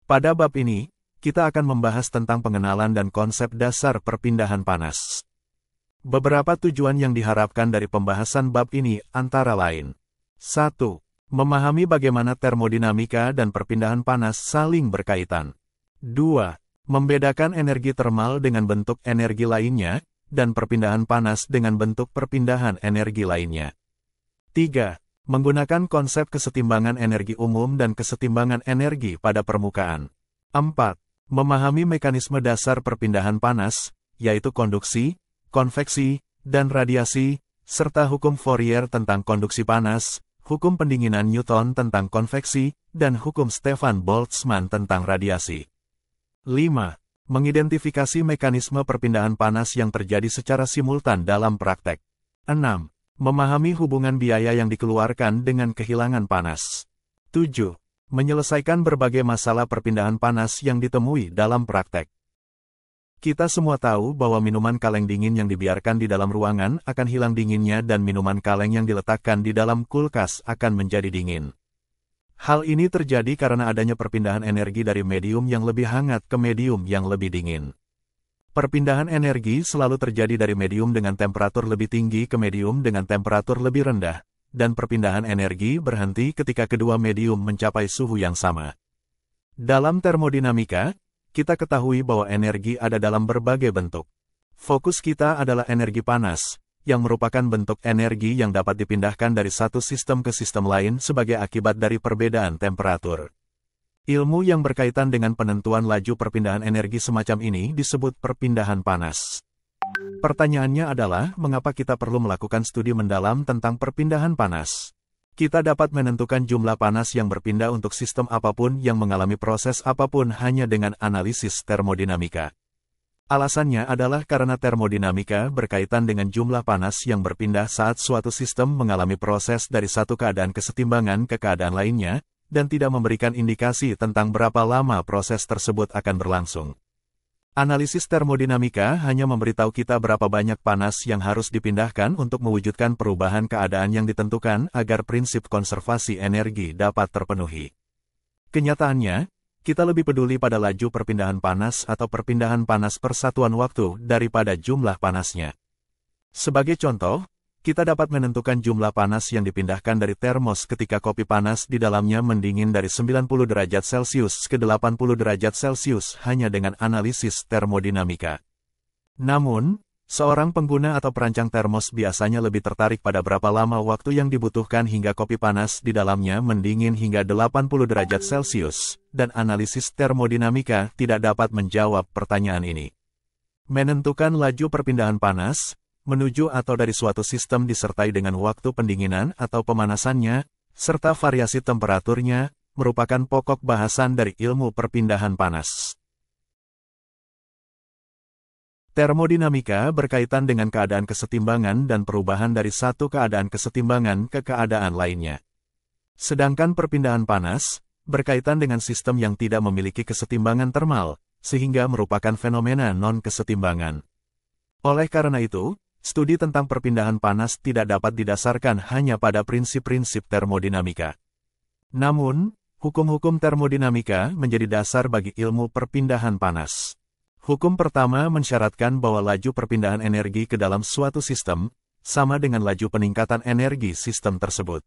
Pada bab ini, kita akan membahas tentang pengenalan dan konsep dasar perpindahan panas. Beberapa tujuan yang diharapkan dari pembahasan bab ini antara lain. 1. Memahami bagaimana termodinamika dan perpindahan panas saling berkaitan. 2. Membedakan energi termal dengan bentuk energi lainnya, dan perpindahan panas dengan bentuk perpindahan energi lainnya. 3. Menggunakan konsep kesetimbangan energi umum dan kesetimbangan energi pada permukaan. 4. Memahami mekanisme dasar perpindahan panas, yaitu konduksi, konveksi, dan radiasi, serta hukum Fourier tentang konduksi panas, hukum pendinginan Newton tentang konveksi, dan hukum Stefan Boltzmann tentang radiasi. 5. Mengidentifikasi mekanisme perpindahan panas yang terjadi secara simultan dalam praktek. 6. Memahami hubungan biaya yang dikeluarkan dengan kehilangan panas. 7. Menyelesaikan berbagai masalah perpindahan panas yang ditemui dalam praktek. Kita semua tahu bahwa minuman kaleng dingin yang dibiarkan di dalam ruangan akan hilang dinginnya dan minuman kaleng yang diletakkan di dalam kulkas akan menjadi dingin. Hal ini terjadi karena adanya perpindahan energi dari medium yang lebih hangat ke medium yang lebih dingin. Perpindahan energi selalu terjadi dari medium dengan temperatur lebih tinggi ke medium dengan temperatur lebih rendah, dan perpindahan energi berhenti ketika kedua medium mencapai suhu yang sama. Dalam termodinamika, kita ketahui bahwa energi ada dalam berbagai bentuk. Fokus kita adalah energi panas, yang merupakan bentuk energi yang dapat dipindahkan dari satu sistem ke sistem lain sebagai akibat dari perbedaan temperatur. Ilmu yang berkaitan dengan penentuan laju perpindahan energi semacam ini disebut perpindahan panas. Pertanyaannya adalah, mengapa kita perlu melakukan studi mendalam tentang perpindahan panas? Kita dapat menentukan jumlah panas yang berpindah untuk sistem apapun yang mengalami proses apapun hanya dengan analisis termodinamika. Alasannya adalah karena termodinamika berkaitan dengan jumlah panas yang berpindah saat suatu sistem mengalami proses dari satu keadaan kesetimbangan ke keadaan lainnya, dan tidak memberikan indikasi tentang berapa lama proses tersebut akan berlangsung. Analisis termodinamika hanya memberitahu kita berapa banyak panas yang harus dipindahkan untuk mewujudkan perubahan keadaan yang ditentukan agar prinsip konservasi energi dapat terpenuhi. Kenyataannya, kita lebih peduli pada laju perpindahan panas atau perpindahan panas per satuan waktu daripada jumlah panasnya. Sebagai contoh, kita dapat menentukan jumlah panas yang dipindahkan dari termos ketika kopi panas di dalamnya mendingin dari 90 derajat Celcius ke 80 derajat Celcius hanya dengan analisis termodinamika. Namun, seorang pengguna atau perancang termos biasanya lebih tertarik pada berapa lama waktu yang dibutuhkan hingga kopi panas di dalamnya mendingin hingga 80 derajat Celcius, dan analisis termodinamika tidak dapat menjawab pertanyaan ini. Menentukan laju perpindahan panas, menuju atau dari suatu sistem disertai dengan waktu pendinginan atau pemanasannya, serta variasi temperaturnya, merupakan pokok bahasan dari ilmu perpindahan panas. Termodinamika berkaitan dengan keadaan kesetimbangan dan perubahan dari satu keadaan kesetimbangan ke keadaan lainnya. Sedangkan perpindahan panas, berkaitan dengan sistem yang tidak memiliki kesetimbangan termal, sehingga merupakan fenomena non-kesetimbangan. Oleh karena itu, studi tentang perpindahan panas tidak dapat didasarkan hanya pada prinsip-prinsip termodinamika. Namun, hukum-hukum termodinamika menjadi dasar bagi ilmu perpindahan panas. Hukum pertama mensyaratkan bahwa laju perpindahan energi ke dalam suatu sistem sama dengan laju peningkatan energi sistem tersebut.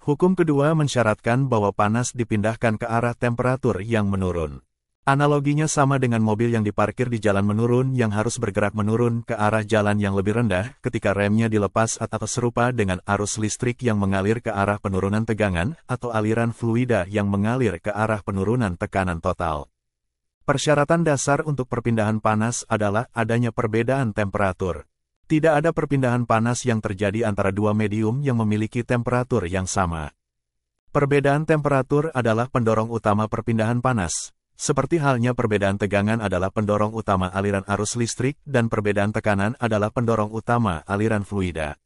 Hukum kedua mensyaratkan bahwa panas dipindahkan ke arah temperatur yang menurun. Analoginya sama dengan mobil yang diparkir di jalan menurun yang harus bergerak menurun ke arah jalan yang lebih rendah ketika remnya dilepas atau serupa dengan arus listrik yang mengalir ke arah penurunan tegangan atau aliran fluida yang mengalir ke arah penurunan tekanan total. Persyaratan dasar untuk perpindahan panas adalah adanya perbedaan temperatur. Tidak ada perpindahan panas yang terjadi antara dua medium yang memiliki temperatur yang sama. Perbedaan temperatur adalah pendorong utama perpindahan panas. Seperti halnya perbedaan tegangan adalah pendorong utama aliran arus listrik dan perbedaan tekanan adalah pendorong utama aliran fluida.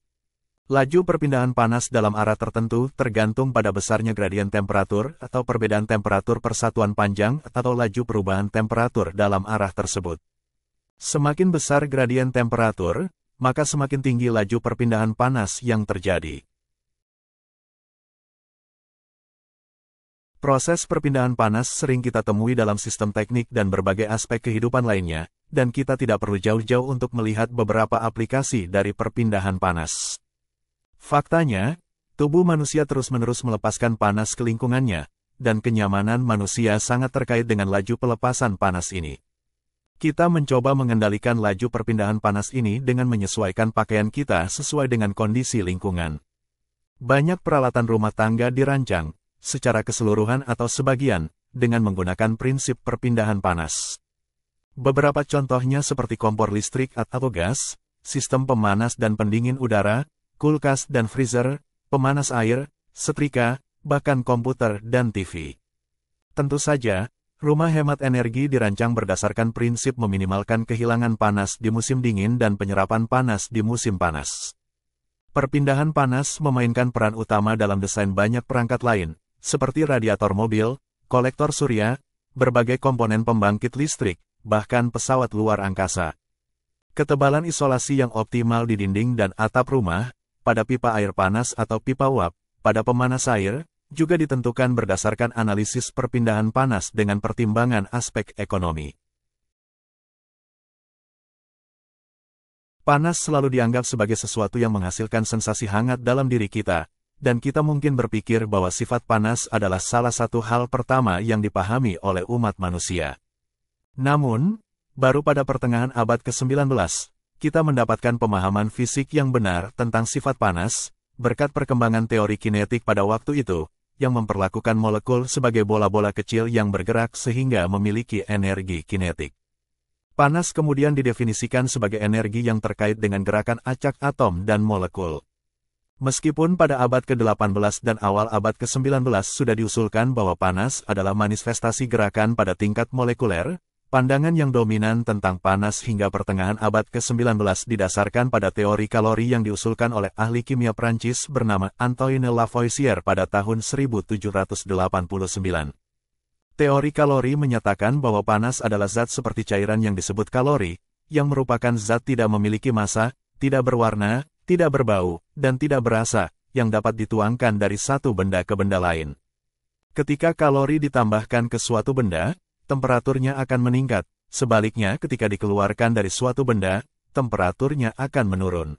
Laju perpindahan panas dalam arah tertentu tergantung pada besarnya gradien temperatur atau perbedaan temperatur per satuan panjang atau laju perubahan temperatur dalam arah tersebut. Semakin besar gradien temperatur, maka semakin tinggi laju perpindahan panas yang terjadi. Proses perpindahan panas sering kita temui dalam sistem teknik dan berbagai aspek kehidupan lainnya, dan kita tidak perlu jauh-jauh untuk melihat beberapa aplikasi dari perpindahan panas. Faktanya, tubuh manusia terus-menerus melepaskan panas ke lingkungannya, dan kenyamanan manusia sangat terkait dengan laju pelepasan panas ini. Kita mencoba mengendalikan laju perpindahan panas ini dengan menyesuaikan pakaian kita sesuai dengan kondisi lingkungan. Banyak peralatan rumah tangga dirancang, secara keseluruhan atau sebagian, dengan menggunakan prinsip perpindahan panas. Beberapa contohnya seperti kompor listrik atau gas, sistem pemanas dan pendingin udara, kulkas dan freezer, pemanas air, setrika, bahkan komputer dan TV. Tentu saja, rumah hemat energi dirancang berdasarkan prinsip meminimalkan kehilangan panas di musim dingin dan penyerapan panas di musim panas. Perpindahan panas memainkan peran utama dalam desain banyak perangkat lain, seperti radiator mobil, kolektor surya, berbagai komponen pembangkit listrik, bahkan pesawat luar angkasa. Ketebalan isolasi yang optimal di dinding dan atap rumah, pada pipa air panas atau pipa uap, pada pemanas air, juga ditentukan berdasarkan analisis perpindahan panas dengan pertimbangan aspek ekonomi. Panas selalu dianggap sebagai sesuatu yang menghasilkan sensasi hangat dalam diri kita, dan kita mungkin berpikir bahwa sifat panas adalah salah satu hal pertama yang dipahami oleh umat manusia. Namun, baru pada pertengahan abad ke-19, kita mendapatkan pemahaman fisik yang benar tentang sifat panas, berkat perkembangan teori kinetik pada waktu itu, yang memperlakukan molekul sebagai bola-bola kecil yang bergerak sehingga memiliki energi kinetik. Panas kemudian didefinisikan sebagai energi yang terkait dengan gerakan acak atom dan molekul. Meskipun pada abad ke-18 dan awal abad ke-19 sudah diusulkan bahwa panas adalah manifestasi gerakan pada tingkat molekuler, pandangan yang dominan tentang panas hingga pertengahan abad ke-19 didasarkan pada teori kalori yang diusulkan oleh ahli kimia Prancis bernama Antoine Lavoisier pada tahun 1789. Teori kalori menyatakan bahwa panas adalah zat seperti cairan yang disebut kalori, yang merupakan zat tidak memiliki massa, tidak berwarna, tidak berbau, dan tidak berasa, yang dapat dituangkan dari satu benda ke benda lain. Ketika kalori ditambahkan ke suatu benda, temperaturnya akan meningkat, sebaliknya ketika dikeluarkan dari suatu benda, temperaturnya akan menurun.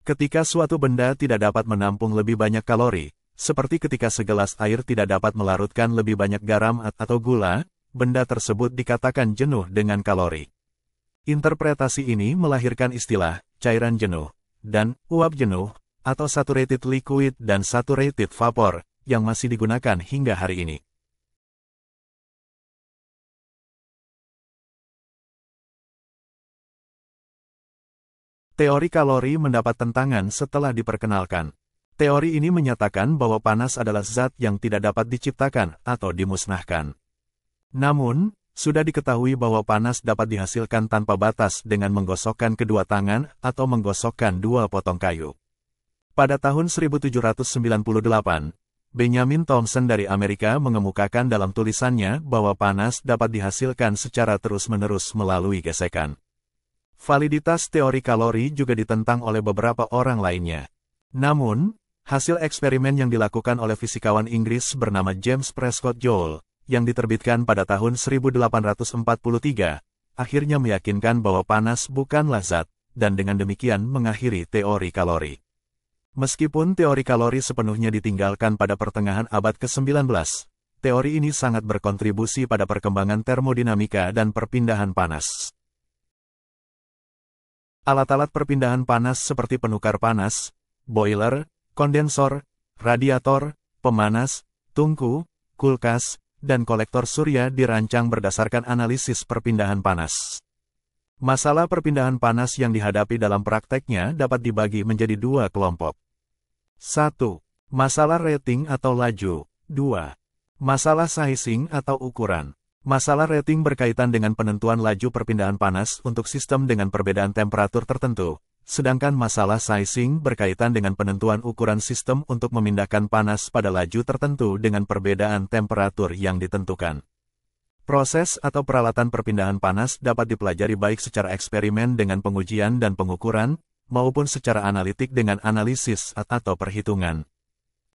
Ketika suatu benda tidak dapat menampung lebih banyak kalori, seperti ketika segelas air tidak dapat melarutkan lebih banyak garam atau gula, benda tersebut dikatakan jenuh dengan kalori. Interpretasi ini melahirkan istilah cairan jenuh dan uap jenuh, atau saturated liquid dan saturated vapor, yang masih digunakan hingga hari ini. Teori kalori mendapat tentangan setelah diperkenalkan. Teori ini menyatakan bahwa panas adalah zat yang tidak dapat diciptakan atau dimusnahkan. Namun, sudah diketahui bahwa panas dapat dihasilkan tanpa batas dengan menggosokkan kedua tangan atau menggosokkan dua potong kayu. Pada tahun 1798, Benjamin Thompson dari Amerika mengemukakan dalam tulisannya bahwa panas dapat dihasilkan secara terus-menerus melalui gesekan. Validitas teori kalori juga ditentang oleh beberapa orang lainnya. Namun, hasil eksperimen yang dilakukan oleh fisikawan Inggris bernama James Prescott Joule, yang diterbitkan pada tahun 1843, akhirnya meyakinkan bahwa panas bukanlah zat, dan dengan demikian mengakhiri teori kalori. Meskipun teori kalori sepenuhnya ditinggalkan pada pertengahan abad ke-19, teori ini sangat berkontribusi pada perkembangan termodinamika dan perpindahan panas. Alat-alat perpindahan panas seperti penukar panas, boiler, kondensor, radiator, pemanas, tungku, kulkas, dan kolektor surya dirancang berdasarkan analisis perpindahan panas. Masalah perpindahan panas yang dihadapi dalam prakteknya dapat dibagi menjadi dua kelompok. 1. Masalah rating atau laju. 2. Masalah sizing atau ukuran. Masalah rating berkaitan dengan penentuan laju perpindahan panas untuk sistem dengan perbedaan temperatur tertentu, sedangkan masalah sizing berkaitan dengan penentuan ukuran sistem untuk memindahkan panas pada laju tertentu dengan perbedaan temperatur yang ditentukan. Proses atau peralatan perpindahan panas dapat dipelajari baik secara eksperimen dengan pengujian dan pengukuran, maupun secara analitik dengan analisis atau perhitungan.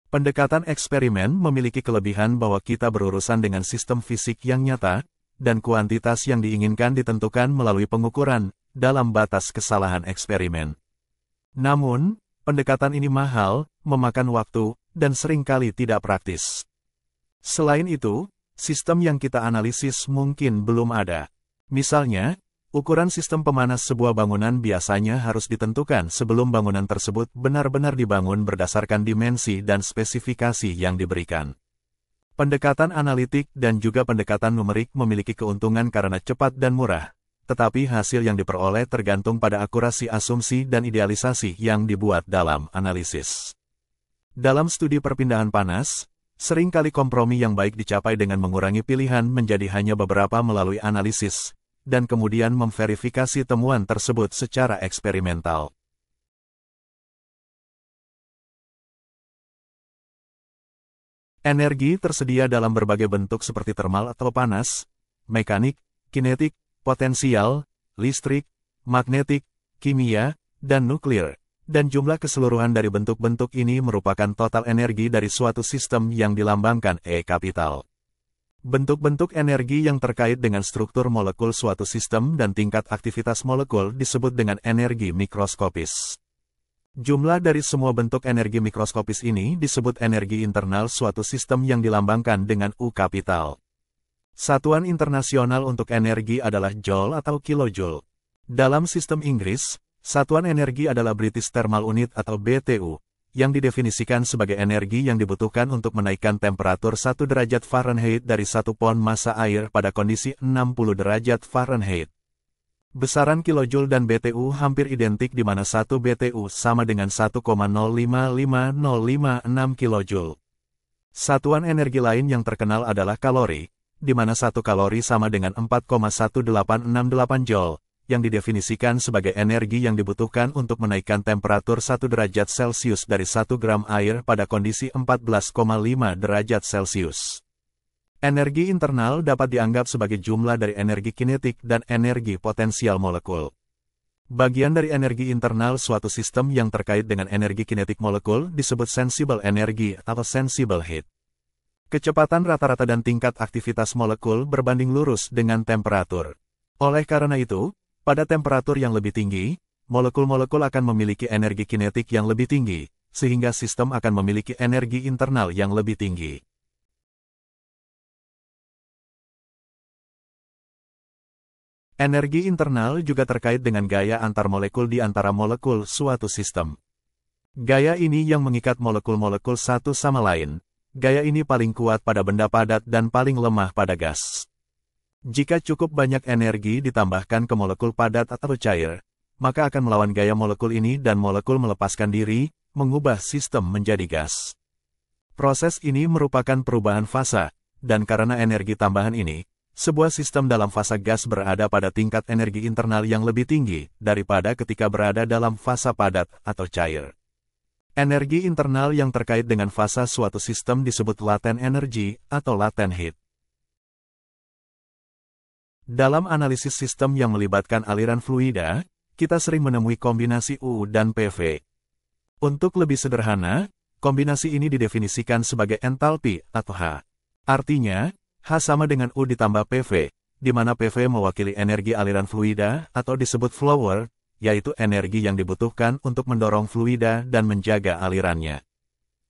Pendekatan eksperimen memiliki kelebihan bahwa kita berurusan dengan sistem fisik yang nyata, dan kuantitas yang diinginkan ditentukan melalui pengukuran, dalam batas kesalahan eksperimen. Namun, pendekatan ini mahal, memakan waktu, dan seringkali tidak praktis. Selain itu, sistem yang kita analisis mungkin belum ada. Misalnya, ukuran sistem pemanas sebuah bangunan biasanya harus ditentukan sebelum bangunan tersebut benar-benar dibangun berdasarkan dimensi dan spesifikasi yang diberikan. Pendekatan analitik dan juga pendekatan numerik memiliki keuntungan karena cepat dan murah, tetapi hasil yang diperoleh tergantung pada akurasi asumsi dan idealisasi yang dibuat dalam analisis. Dalam studi perpindahan panas, seringkali kompromi yang baik dicapai dengan mengurangi pilihan menjadi hanya beberapa melalui analisis, dan kemudian memverifikasi temuan tersebut secara eksperimental. Energi tersedia dalam berbagai bentuk seperti termal atau panas, mekanik, kinetik, potensial, listrik, magnetik, kimia, dan nuklir, dan jumlah keseluruhan dari bentuk-bentuk ini merupakan total energi dari suatu sistem yang dilambangkan E kapital. Bentuk-bentuk energi yang terkait dengan struktur molekul suatu sistem dan tingkat aktivitas molekul disebut dengan energi mikroskopis. Jumlah dari semua bentuk energi mikroskopis ini disebut energi internal suatu sistem yang dilambangkan dengan U kapital. Satuan internasional untuk energi adalah joule atau kilojoule. Dalam sistem Inggris, satuan energi adalah British Thermal Unit atau BTU, yang didefinisikan sebagai energi yang dibutuhkan untuk menaikkan temperatur 1 derajat Fahrenheit dari 1 pon massa air pada kondisi 60 derajat Fahrenheit. Besaran kilojoule dan BTU hampir identik di mana 1 BTU sama dengan 1,055056 kilojoule. Satuan energi lain yang terkenal adalah kalori, di mana 1 kalori sama dengan 4,1868 joule, yang didefinisikan sebagai energi yang dibutuhkan untuk menaikkan temperatur 1 derajat Celcius dari 1 gram air pada kondisi 14,5 derajat Celcius. Energi internal dapat dianggap sebagai jumlah dari energi kinetik dan energi potensial molekul. Bagian dari energi internal suatu sistem yang terkait dengan energi kinetik molekul disebut sensible energy atau sensible heat. Kecepatan rata-rata dan tingkat aktivitas molekul berbanding lurus dengan temperatur. Oleh karena itu, pada temperatur yang lebih tinggi, molekul-molekul akan memiliki energi kinetik yang lebih tinggi, sehingga sistem akan memiliki energi internal yang lebih tinggi. Energi internal juga terkait dengan gaya antar molekul di antara molekul suatu sistem. Gaya ini yang mengikat molekul-molekul satu sama lain. Gaya ini paling kuat pada benda padat dan paling lemah pada gas. Jika cukup banyak energi ditambahkan ke molekul padat atau cair, maka akan melawan gaya molekul ini dan molekul melepaskan diri, mengubah sistem menjadi gas. Proses ini merupakan perubahan fasa, dan karena energi tambahan ini, sebuah sistem dalam fasa gas berada pada tingkat energi internal yang lebih tinggi daripada ketika berada dalam fasa padat atau cair. Energi internal yang terkait dengan fasa suatu sistem disebut latent energy atau latent heat. Dalam analisis sistem yang melibatkan aliran fluida, kita sering menemui kombinasi U dan PV. Untuk lebih sederhana, kombinasi ini didefinisikan sebagai entalpi atau H. Artinya, H sama dengan U ditambah PV, di mana PV mewakili energi aliran fluida atau disebut flow, yaitu energi yang dibutuhkan untuk mendorong fluida dan menjaga alirannya.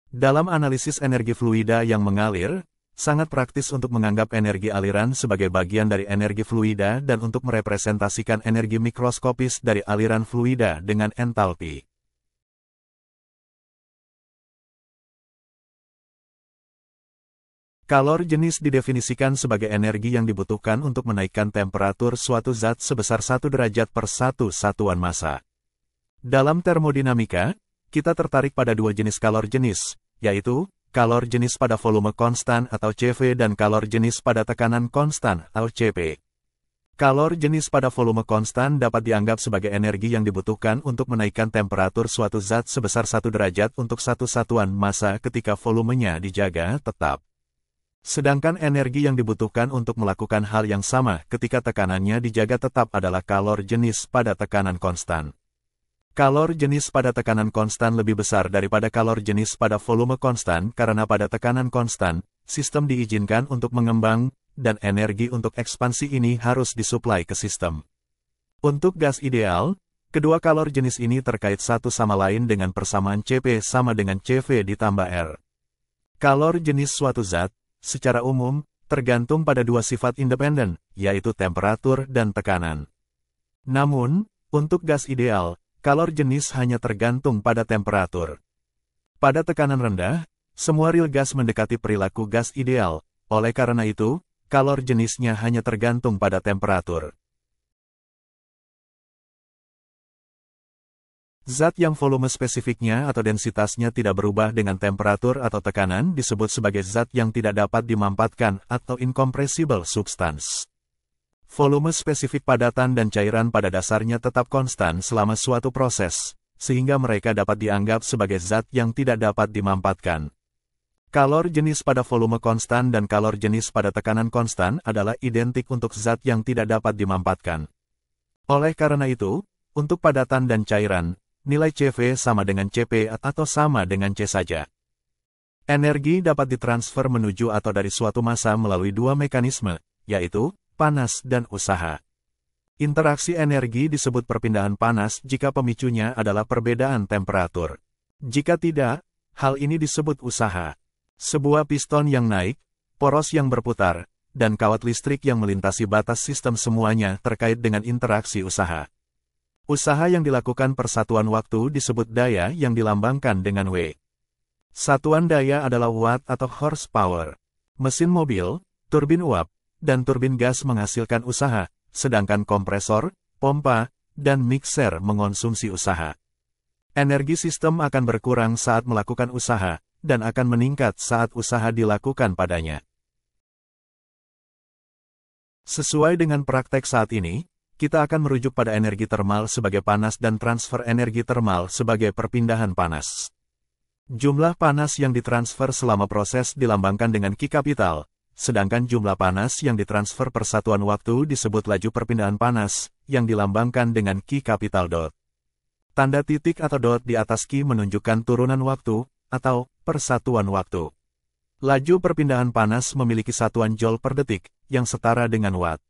Dalam analisis energi fluida yang mengalir, sangat praktis untuk menganggap energi aliran sebagai bagian dari energi fluida dan untuk merepresentasikan energi mikroskopis dari aliran fluida dengan entalpi. Kalor jenis didefinisikan sebagai energi yang dibutuhkan untuk menaikkan temperatur suatu zat sebesar 1 derajat per 1 satuan massa. Dalam termodinamika, kita tertarik pada dua jenis kalor jenis, yaitu kalor jenis pada volume konstan atau CV dan kalor jenis pada tekanan konstan atau CP. Kalor jenis pada volume konstan dapat dianggap sebagai energi yang dibutuhkan untuk menaikkan temperatur suatu zat sebesar 1 derajat untuk satu satuan massa ketika volumenya dijaga tetap. Sedangkan energi yang dibutuhkan untuk melakukan hal yang sama ketika tekanannya dijaga tetap adalah kalor jenis pada tekanan konstan. Kalor jenis pada tekanan konstan lebih besar daripada kalor jenis pada volume konstan karena pada tekanan konstan, sistem diizinkan untuk mengembang, dan energi untuk ekspansi ini harus disuplai ke sistem. Untuk gas ideal, kedua kalor jenis ini terkait satu sama lain dengan persamaan Cp sama dengan Cv ditambah R. Kalor jenis suatu zat, secara umum, tergantung pada dua sifat independen, yaitu temperatur dan tekanan. Namun, untuk gas ideal, kalor jenis hanya tergantung pada temperatur. Pada tekanan rendah, semua real gas mendekati perilaku gas ideal, oleh karena itu, kalor jenisnya hanya tergantung pada temperatur. Zat yang volume spesifiknya atau densitasnya tidak berubah dengan temperatur atau tekanan disebut sebagai zat yang tidak dapat dimampatkan atau incompressible substance. Volume spesifik padatan dan cairan pada dasarnya tetap konstan selama suatu proses, sehingga mereka dapat dianggap sebagai zat yang tidak dapat dimampatkan. Kalor jenis pada volume konstan dan kalor jenis pada tekanan konstan adalah identik untuk zat yang tidak dapat dimampatkan. Oleh karena itu, untuk padatan dan cairan, nilai Cv sama dengan Cp atau sama dengan C saja. Energi dapat ditransfer menuju atau dari suatu massa melalui dua mekanisme, yaitu panas dan usaha. Interaksi energi disebut perpindahan panas jika pemicunya adalah perbedaan temperatur. Jika tidak, hal ini disebut usaha. Sebuah piston yang naik, poros yang berputar, dan kawat listrik yang melintasi batas sistem semuanya terkait dengan interaksi usaha. Usaha yang dilakukan per satuan waktu disebut daya yang dilambangkan dengan W. Satuan daya adalah watt atau horsepower. Mesin mobil, turbin uap, dan turbin gas menghasilkan usaha, sedangkan kompresor, pompa, dan mixer mengonsumsi usaha. Energi sistem akan berkurang saat melakukan usaha, dan akan meningkat saat usaha dilakukan padanya. Sesuai dengan praktek saat ini, kita akan merujuk pada energi termal sebagai panas dan transfer energi termal sebagai perpindahan panas. Jumlah panas yang ditransfer selama proses dilambangkan dengan Q kapital, sedangkan jumlah panas yang ditransfer per satuan waktu disebut laju perpindahan panas, yang dilambangkan dengan Q kapital dot. Tanda titik atau dot di atas Q menunjukkan turunan waktu, atau persatuan waktu. Laju perpindahan panas memiliki satuan joule per detik, yang setara dengan watt.